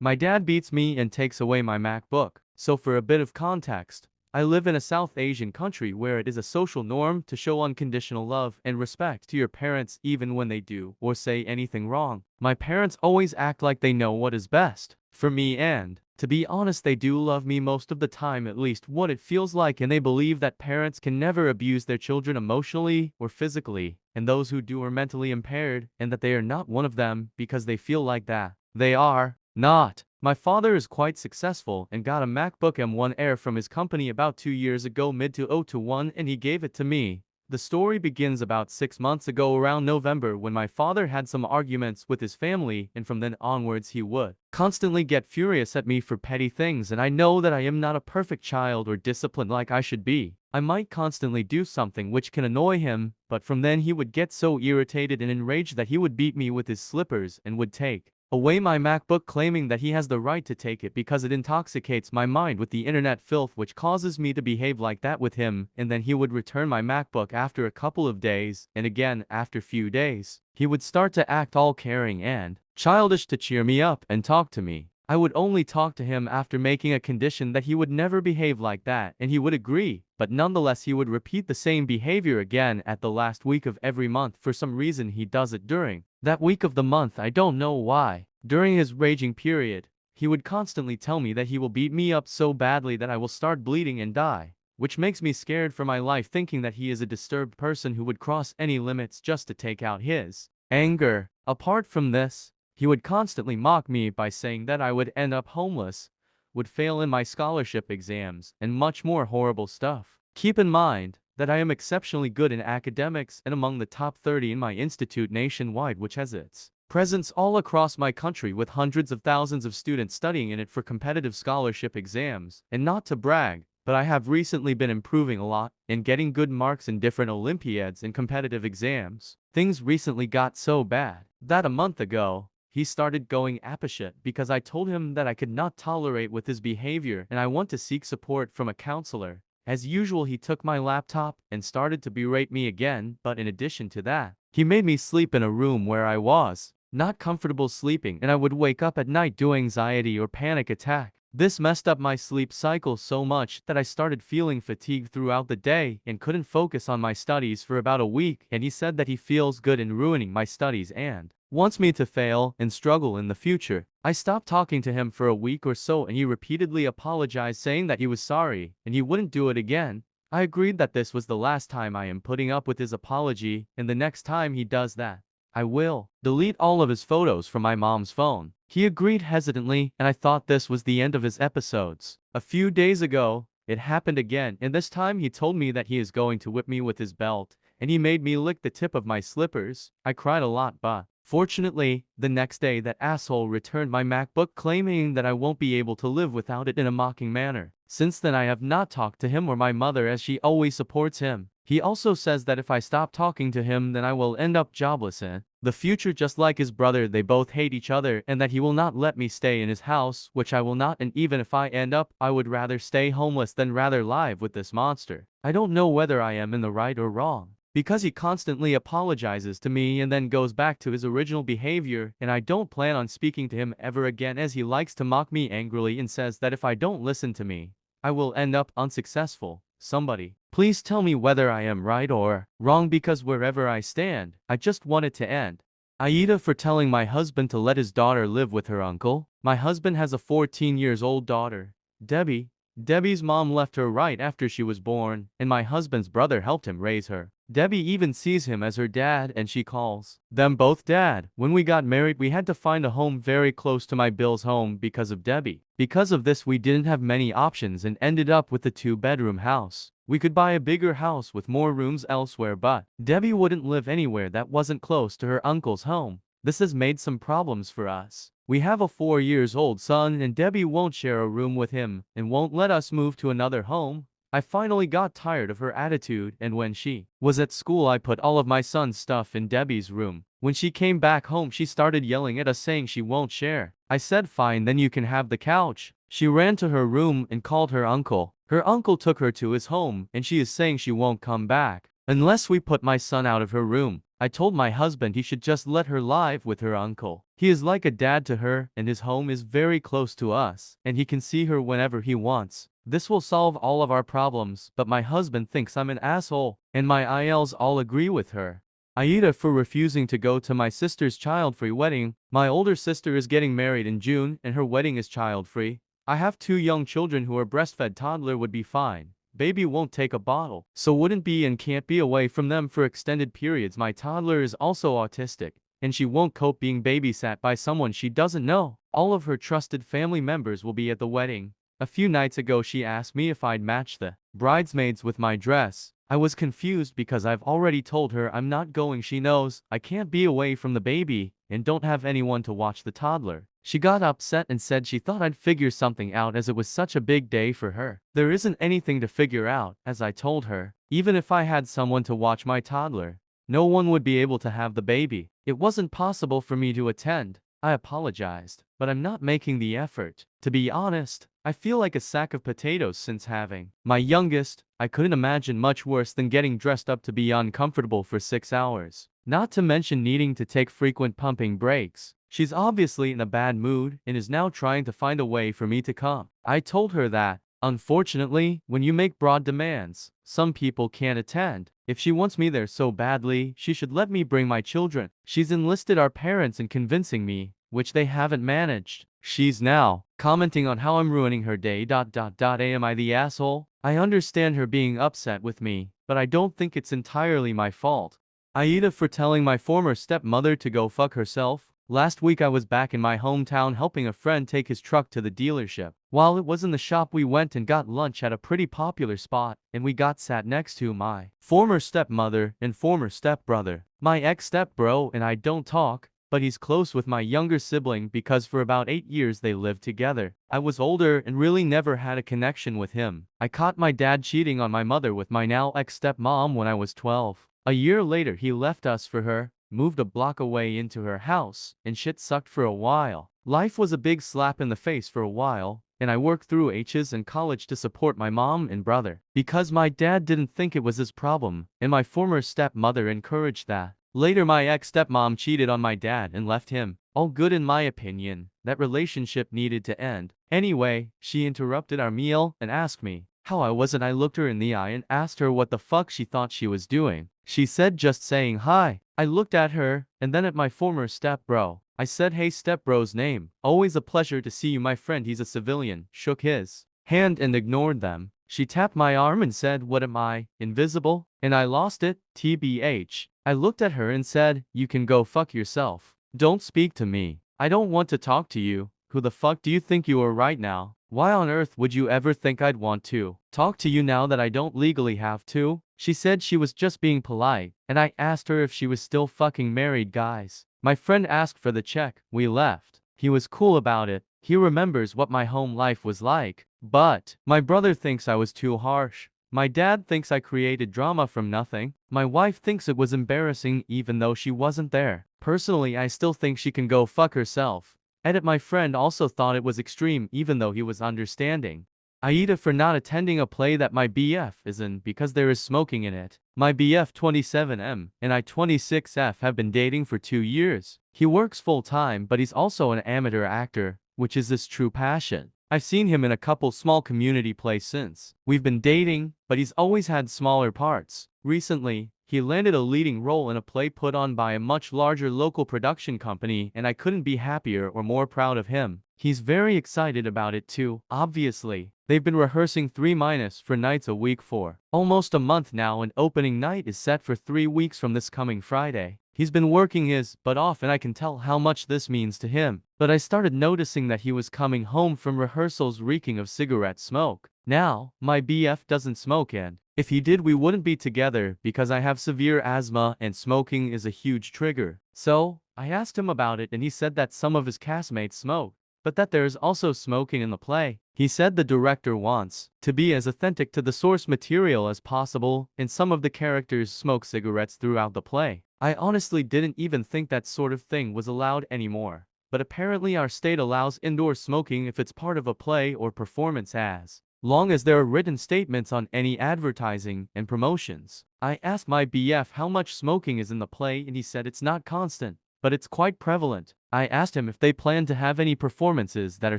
My dad beats me and takes away my MacBook. So for a bit of context, I live in a South Asian country where it is a social norm to show unconditional love and respect to your parents even when they do or say anything wrong. My parents always act like they know what is best for me, and to be honest, they do love me most of the time, at least what it feels like, and they believe that parents can never abuse their children emotionally or physically, and those who do are mentally impaired, and that they are not one of them because they feel like that. They are not. My father is quite successful and got a MacBook M1 Air from his company about 2 years ago mid-2021, and he gave it to me. The story begins about 6 months ago around November when my father had some arguments with his family, and from then onwards he would constantly get furious at me for petty things, and I know that I am not a perfect child or disciplined like I should be. I might constantly do something which can annoy him, but from then he would get so irritated and enraged that he would beat me with his slippers and would take away my MacBook, claiming that he has the right to take it because it intoxicates my mind with the internet filth, which causes me to behave like that with him, and then he would return my MacBook after a couple of days, and again after few days. He would start to act all caring and childish to cheer me up and talk to me. I would only talk to him after making a condition that he would never behave like that, and he would agree, but nonetheless he would repeat the same behavior again at the last week of every month. For some reason he does it during that week of the month, I don't know why. During his raging period, he would constantly tell me that he will beat me up so badly that I will start bleeding and die, which makes me scared for my life, thinking that he is a disturbed person who would cross any limits just to take out his anger. Apart from this, he would constantly mock me by saying that I would end up homeless, would fail in my scholarship exams, and much more horrible stuff. Keep in mind that I am exceptionally good in academics and among the top 30 in my institute nationwide, which has its presence all across my country with hundreds of thousands of students studying in it for competitive scholarship exams. And not to brag, but I have recently been improving a lot and getting good marks in different Olympiads and competitive exams. Things recently got so bad that a month ago, he started going apeshit because I told him that I could not tolerate with his behavior and I want to seek support from a counselor. As usual, he took my laptop and started to berate me again, but in addition to that, he made me sleep in a room where I was not comfortable sleeping, and I would wake up at night due to anxiety or panic attack. This messed up my sleep cycle so much that I started feeling fatigued throughout the day and couldn't focus on my studies for about a week, and he said that he feels good in ruining my studies and wants me to fail and struggle in the future. I stopped talking to him for a week or so, and he repeatedly apologized, saying that he was sorry and he wouldn't do it again. I agreed that this was the last time I am putting up with his apology, and the next time he does that, I will delete all of his photos from my mom's phone. He agreed hesitantly, and I thought this was the end of his episodes. A few days ago, it happened again, and this time he told me that he is going to whip me with his belt, and he made me lick the tip of my slippers. I cried a lot, but fortunately, the next day that asshole returned my MacBook, claiming that I won't be able to live without it, in a mocking manner. Since then I have not talked to him or my mother, as she always supports him. He also says that if I stop talking to him, then I will end up jobless in the future, just like his brother. They both hate each other, and that he will not let me stay in his house, which I will not, and even if I end up, I would rather stay homeless than rather live with this monster. I don't know whether I am in the right or wrong, because he constantly apologizes to me and then goes back to his original behavior, and I don't plan on speaking to him ever again, as he likes to mock me angrily and says that if I don't listen to me, I will end up unsuccessful. Somebody, please tell me whether I am right or wrong, because wherever I stand, I just want it to end. Aida for telling my husband to let his daughter live with her uncle. My husband has a 14-year-old daughter, Debbie. Debbie's mom left her right after she was born, and my husband's brother helped him raise her. Debbie even sees him as her dad, and she calls them both dad. When we got married, we had to find a home very close to my Bill's home because of Debbie. Because of this, we didn't have many options and ended up with a 2-bedroom house. We could buy a bigger house with more rooms elsewhere, but Debbie wouldn't live anywhere that wasn't close to her uncle's home. This has made some problems for us. We have a 4-year-old son, and Debbie won't share a room with him and won't let us move to another home. I finally got tired of her attitude, and when she was at school, I put all of my son's stuff in Debbie's room. When she came back home, she started yelling at us, saying she won't share. I said fine, then you can have the couch. She ran to her room and called her uncle. Her uncle took her to his home, and she is saying she won't come back unless we put my son out of her room. I told my husband he should just let her live with her uncle. He is like a dad to her, and his home is very close to us, and he can see her whenever he wants. This will solve all of our problems, but my husband thinks I'm an asshole, and my ILs all agree with her. Aida for refusing to go to my sister's child-free wedding. My older sister is getting married in June, and her wedding is child-free. I have 2 young children who are breastfed. Toddler would be fine. Baby won't take a bottle, so wouldn't be and can't be away from them for extended periods. My toddler is also autistic, and she won't cope being babysat by someone she doesn't know. All of her trusted family members will be at the wedding. A few nights ago she asked me if I'd match the bridesmaids with my dress. I was confused because I've already told her I'm not going. She knows I can't be away from the baby and don't have anyone to watch the toddler. She got upset and said she thought I'd figure something out as it was such a big day for her. There isn't anything to figure out, as I told her. Even if I had someone to watch my toddler, no one would be able to have the baby. It wasn't possible for me to attend. I apologized, but I'm not making the effort. To be honest, I feel like a sack of potatoes since having my youngest. I couldn't imagine much worse than getting dressed up to be uncomfortable for 6 hours. Not to mention needing to take frequent pumping breaks. She's obviously in a bad mood and is now trying to find a way for me to come. I told her that, unfortunately, when you make broad demands, some people can't attend. If she wants me there so badly, she should let me bring my children. She's enlisted our parents in convincing me, which they haven't managed. She's now commenting on how I'm ruining her day. Am I the asshole? I understand her being upset with me, but I don't think it's entirely my fault. Aida for telling my former stepmother to go fuck herself. Last week I was back in my hometown helping a friend take his truck to the dealership. While it was in the shop we went and got lunch at a pretty popular spot, and we got sat next to my former stepmother and former stepbrother. My ex-stepbro and I don't talk, but he's close with my younger sibling because for about 8 years they lived together. I was older and really never had a connection with him. I caught my dad cheating on my mother with my now ex-stepmom when I was 12. A year later he left us for her, moved a block away into her house, and shit sucked for a while. Life was a big slap in the face for a while, and I worked through H's and college to support my mom and brother. Because my dad didn't think it was his problem, and my former stepmother encouraged that. Later my ex-stepmom cheated on my dad and left him. All good in my opinion. That relationship needed to end. Anyway, she interrupted our meal and asked me how I was, and I looked her in the eye and asked her what the fuck she thought she was doing. She said just saying hi. I looked at her, and then at my former stepbro. I said hey stepbro's name. Always a pleasure to see you my friend, he's a civilian. Shook his hand and ignored them. She tapped my arm and said what am I, invisible? And I lost it, tbh. I looked at her and said, you can go fuck yourself. Don't speak to me. I don't want to talk to you. Who the fuck do you think you are right now? Why on earth would you ever think I'd want to talk to you now that I don't legally have to? She said she was just being polite, and I asked her if she was still fucking married guys. My friend asked for the check. We left. He was cool about it. He remembers what my home life was like. But my brother thinks I was too harsh. My dad thinks I created drama from nothing. My wife thinks it was embarrassing even though she wasn't there. Personally, I still think she can go fuck herself. Edit my friend also thought it was extreme even though he was understanding. Aida for not attending a play that my BF is in because there is smoking in it. My BF 27M and I 26F have been dating for 2 years. He works full-time but he's also an amateur actor, which is his true passion. I've seen him in a couple small community plays since. We've been dating, but he's always had smaller parts. Recently, he landed a leading role in a play put on by a much larger local production company, and I couldn't be happier or more proud of him. He's very excited about it too, obviously. They've been rehearsing 3-4 nights a week for almost a month now, and opening night is set for 3 weeks from this coming Friday. He's been working his butt off and I can tell how much this means to him. But I started noticing that he was coming home from rehearsals reeking of cigarette smoke. Now, my BF doesn't smoke, and if he did we wouldn't be together because I have severe asthma and smoking is a huge trigger. So, I asked him about it and he said that some of his castmates smoke, but that there is also smoking in the play. He said the director wants to be as authentic to the source material as possible, and some of the characters smoke cigarettes throughout the play. I honestly didn't even think that sort of thing was allowed anymore. But apparently our state allows indoor smoking if it's part of a play or performance as long as there are written statements on any advertising and promotions. I asked my BF how much smoking is in the play and he said it's not constant, but it's quite prevalent. I asked him if they plan to have any performances that are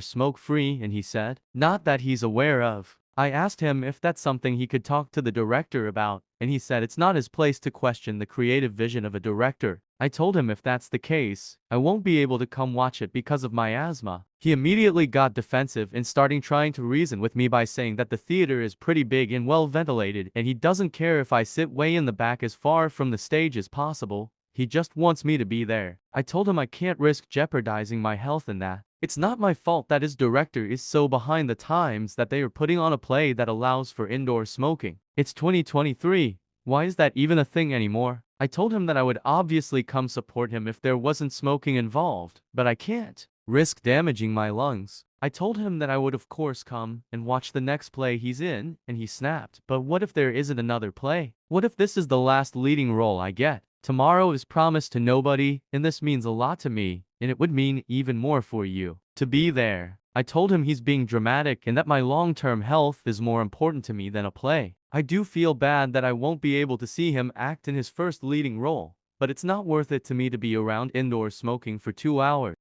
smoke-free and he said, not that he's aware of. I asked him if that's something he could talk to the director about, and he said it's not his place to question the creative vision of a director. I told him if that's the case, I won't be able to come watch it because of my asthma. He immediately got defensive and starting trying to reason with me by saying that the theater is pretty big and well ventilated and he doesn't care if I sit way in the back as far from the stage as possible. He just wants me to be there. I told him I can't risk jeopardizing my health in that. It's not my fault that his director is so behind the times that they are putting on a play that allows for indoor smoking. It's 2023. Why is that even a thing anymore? I told him that I would obviously come support him if there wasn't smoking involved, but I can't risk damaging my lungs. I told him that I would of course come and watch the next play he's in, and he snapped. But what if there isn't another play? What if this is the last leading role I get? Tomorrow is promised to nobody, and this means a lot to me, and it would mean even more for you to be there. I told him he's being dramatic and that my long-term health is more important to me than a play. I do feel bad that I won't be able to see him act in his first leading role, but it's not worth it to me to be around indoor smoking for 2 hours.